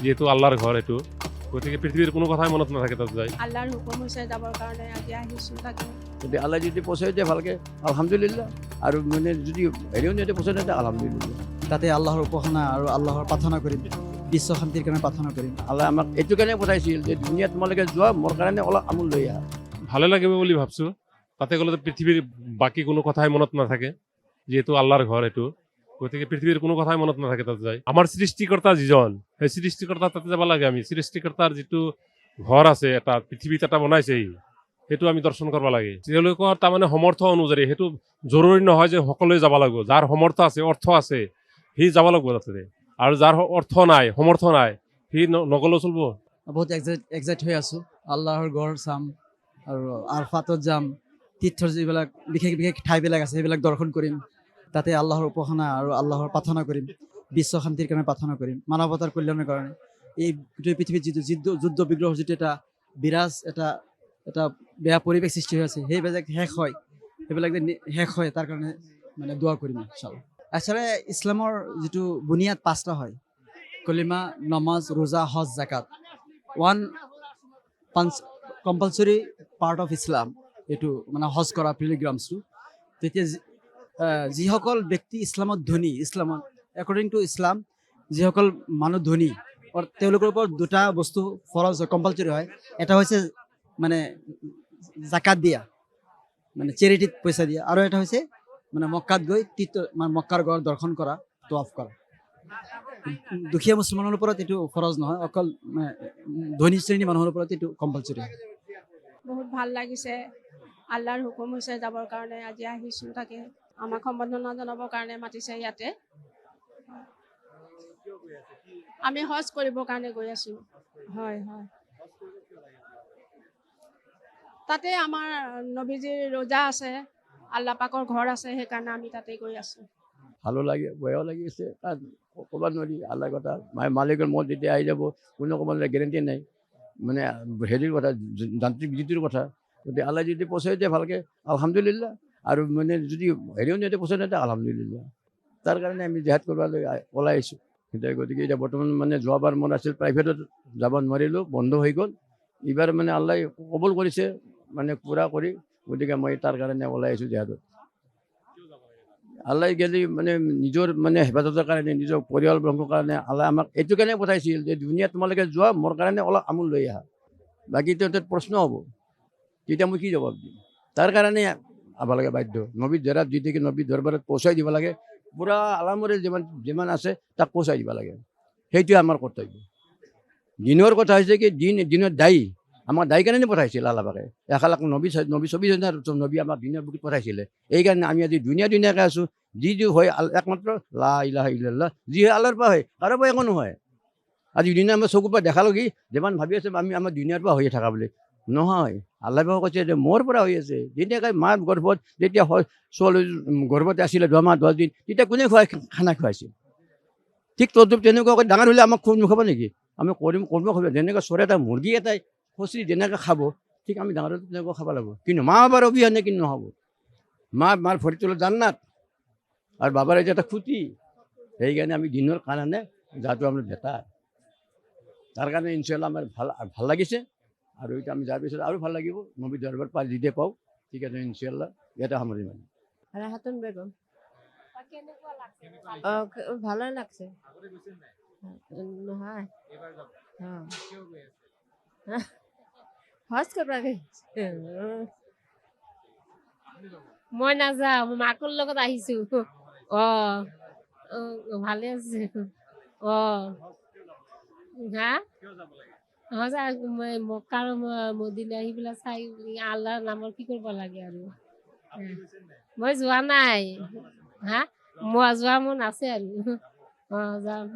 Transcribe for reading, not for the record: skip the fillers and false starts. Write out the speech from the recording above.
যেহেতু আল্লাহৰ ঘৰ এটু, গতিকে পৃথিবীৰ কোনো কথাই মনত নাথাকে তাতে যায়। আল্লাহৰ হুকুম হৈছে যাবৰ কাৰণে আজি আহিছোঁ তাকে। যদি আল্লাহ যদি পচাই দিয়ে ভালকে আলহামদুলিল্লাহ, আৰু মানে যদি হেৰিও নিয়ে পচাই দিয়ে আলহামদুলিল্লাহ। তাতে আল্লাহৰ উপাসনা আৰু আল্লাহৰ প্ৰাৰ্থনা কৰিম, বিশ্ব শান্তিৰ কাৰণে প্ৰাৰ্থনা কৰিম। আল্লাহ আমাক এইটো কাৰণে পঠাইছিল যে দুনিয়াত তোমালোকে যোৱা, মোৰ কাৰণে অলপ আমোল লৈ আহা। ভালো লাগিব বুলি ভাবছো, তাতে গ'লে তো পৃথিবীর বাকি কোনো কথাই মনত নাথাকে, যেহেতু আল্লাহর ঘর এটু, গতিকে পৃথিবীর কোনো কথাই মনত নাথাকে তাতে যায়। আমার সৃষ্টিকর্তা যিজন, সেই সৃষ্টিকর্তা তাতে যাব লাগে। আমি সৃষ্টিকর্তার যিটো ঘর আছে, এটা পৃথিৱীত এটা বনাইছে, সেইটো আমি দৰ্শন কৰিব লাগে। তেওঁলোকৰ তাৰমানে সমৰ্থ অনুযায়ী, সেইটো জৰুৰী নহয় যে সকলোৱে যাব লাগিব। যাৰ সমৰ্থ আছে, অৰ্থ আছে, সি যাব লাগিব তাতে। আৰু যাৰ অৰ্থ নাই, সমৰ্থ নাই, সি নগলেও চলিব। বহুত এক্সাইট হৈ আছোঁ। আল্লাহৰ গড় চাম আৰু আৰফাতত যাম, তীৰ্থৰ যিবিলাক বিশেষ বিশেষ ঠাইবিলাক আছে সেইবিলাক দৰ্শন কৰিম। তাতে আল্লাহৰ উপাসনা আৰু আল্লাহৰ প্ৰাৰ্থনা কৰিম, বিশ্ব শান্তিৰ কাৰণে প্ৰাৰ্থনা কৰিম, মানৱতাৰ কল্যাণৰ কাৰণে। এই গোটেই পৃথিৱীত যিটো যুদ্ধ বিগ্ৰহৰ যিটো এটা বিৰাজ এটা বেয়া পৰিৱেশ সৃষ্টি হৈ আছে, সেইবিলাক শেষ হয়, সেইবিলাক যে শেষ হয় তাৰ কাৰণে মানে দোৱা কৰিম ইনশাআল্লাহ। আচলতে ইছলামৰ যিটো বুনিয়াদ 5টা হয়: কলিমা, নমাজ, ৰোজা, হজ, জাকাত। One compulsory part of Islam এইটো, মানে হজ কৰা পিলগ্ৰামছটো। তেতিয়া যিসকল ব্যক্তি ইছলামত ধনী, ইছলামত একৰ্ডিং টু ইছলাম যিসকল মানুহ ধনী, তেওঁলোকৰ ওপৰত 2টা বস্তু ফৰজ হয়, কম্পালচৰি হয়। এটা হৈছে মানে জাকাত দিয়া, মানে চেৰিটিত পইচা দিয়া, আৰু এটা হৈছে মানে মক্কাত গৈ মানে মক্কাৰ গড় দৰ্শন কৰা, তৱাফ কৰা। দুখীয়া মুছলমানৰ ওপৰত এইটো ফৰজ নহয়, অকল ধনী শ্ৰেণী মানুহৰ ওপৰত এইটো কম্পালচৰি হয়। বহুত ভাল লাগিছে, আল্লাহৰ হুকুম হৈছে যাবৰ কাৰণে আজি আহিছোঁ তাকে। আমাক সম্বৰ্ধনা জনাবৰ কাৰণে মাতিছে ইয়াতে। আমি হজ কৰিবৰ কাৰণে গৈ আছোঁ। হয় হয়, তাতে আমাৰ নবীজিৰ ৰোজা আছে, আল্লাহ পাকৰ ঘৰ আছে, সেইকাৰণে আমি তাতে গৈ আছোঁ। ভালো লাগে, বেয়াও লাগিছে, কাৰণ ক'ব নোৱাৰি আল্লাহৰ কথা। মালিকৰ মত যেতিয়া আহি যাব, কোনো ক'ব নোৱাৰে, গেৰেণ্টি নাই। মানে হেৰিৰ কথা, যান্ত্ৰিক বিজুতিৰ কথা। গতিকে আল্লাহ যদি পচাই দিয়ে ভালকে আলহামদুলিল্লাহ, আৰু মানে যদি হেৰিও নিয়ে পচাই দিয়ে আলহামদুলিল্লাহ। তাৰ কাৰণে আমি জেহাদ কৰিবলৈ ওলাই আহিছোঁ। গতিকে এতিয়া বৰ্তমান মানে যোৱাবাৰ মোৰ আছিল প্ৰাইভেটত যাব নোৱাৰিলোঁ, বন্ধ হৈ গ'ল। এইবাৰ মানে আল্লাহ কবুল কৰিছে, মানে পূৰা কৰি। গতিকে মই তাৰ কাৰণে ওলাই আহিছোঁ জেহাদত। আল্লাহ গেলি মানে নিজৰ মানে হেফাজতৰ কাৰণে, নিজৰ পৰিয়ালবৰ্গৰ কাৰণে আল্লাহ আমাক এইটো কাৰণে পঠাইছিল যে দুনিয়াত তোমালোকে যোৱা, মোৰ কাৰণে অলপ আমোল লৈ আহা। বাকী তাত প্ৰশ্ন হ'ব, তেতিয়া মই কি জবাব দিম? তাৰ কাৰণে আব লাগে বাধ্য। নবীৰ জেৰাত দি থাকি নবীৰ দৰবাৰত পহুচাই দিব লাগে। পূৰা আলামৰে যিমান আছে তাক পহুচাই দিব লাগে, সেইটোৱে আমাৰ কৰ্তব্য। দিনৰ কথা হৈছে কি, দিনত দায়ী, আমাক দায়ী কাৰণে পঠাইছিল আল্লাহ পাকে। 1 লাখ নবী 24,000 নবী আমাক দিনৰ বুকুত পঠাইছিলে। এইকাৰণে আমি আজি ধুনীয়াকৈ আছোঁ। যি হয় একমাত্ৰ লা ইলাহা ইল্লাল্লাহ, যি হয় আল্লাহৰ পৰা হয়, কাৰো পৰা একো নহয়। আজি দুনিয়া আমাৰ চকুৰ পৰা দেখালো কি, যিমান ভাবি আছোঁ আমি আমাৰ দুনিয়াৰ পৰা হৈয়ে থাকা বুলি, নহয়। আল্লাহ পাকে কৈছে যে মোৰ পৰা হৈ আছে। যেতিয়াকৈ মাৰ গৰ্ভত, যেতিয়া ছোৱালী গৰ্ভতে আছিলে 2 মাহ 10 দিন, তেতিয়া কোনে খানা খুৱাইছিল? ঠিক তদ্ৰূপ তেনেকুৱাকৈ ডাঙৰ হ'লে আমাক খুব নুখাব নেকি? আমি কৰ্ম খাব। যেনেকৈ চৰাই এটা মুৰ্গী এটাই খচি যেনেকৈ খাব, ঠিক আমি ডাঙৰ হ'লে তেনেকৈ খাব লাগিব। কিন্তু মা বাবাৰ অবিহনে কিন্তু নহ'ব। মাৰ ভৰিৰ তলত জান্নাত, আৰু বাবাৰ যে এটা খুঁটি। সেইকাৰণে আমি দিনৰ কাৰণে যাটো আমাৰ বেটাৰ। তাৰ কাৰণে ইনশাআল্লাহ আমাৰ ভাল লাগিছে, আৰু এতিয়া আমি যোৱাৰ পিছত আৰু ভাল লাগিব। নবী দৰবাৰ পাই যেতিয়া পাওঁ, ঠিক আছে ইনশাআল্লাহ ইয়াতে সামৰিম আমি। ৰাহাতুন বেগম। ভালো লাগছে। নহয় হজ কৰবা মই নাযাওঁ, মই মাকৰ লগত আহিছো। ভালে আছে। হা মক্কাৰ মদিনা সেইবিলাক চাই আল্লাহৰ নামৰ কি কৰিব লাগে আৰু। মই যোৱা নাই। হা, মই যোৱা মন আছে আৰু। যাম।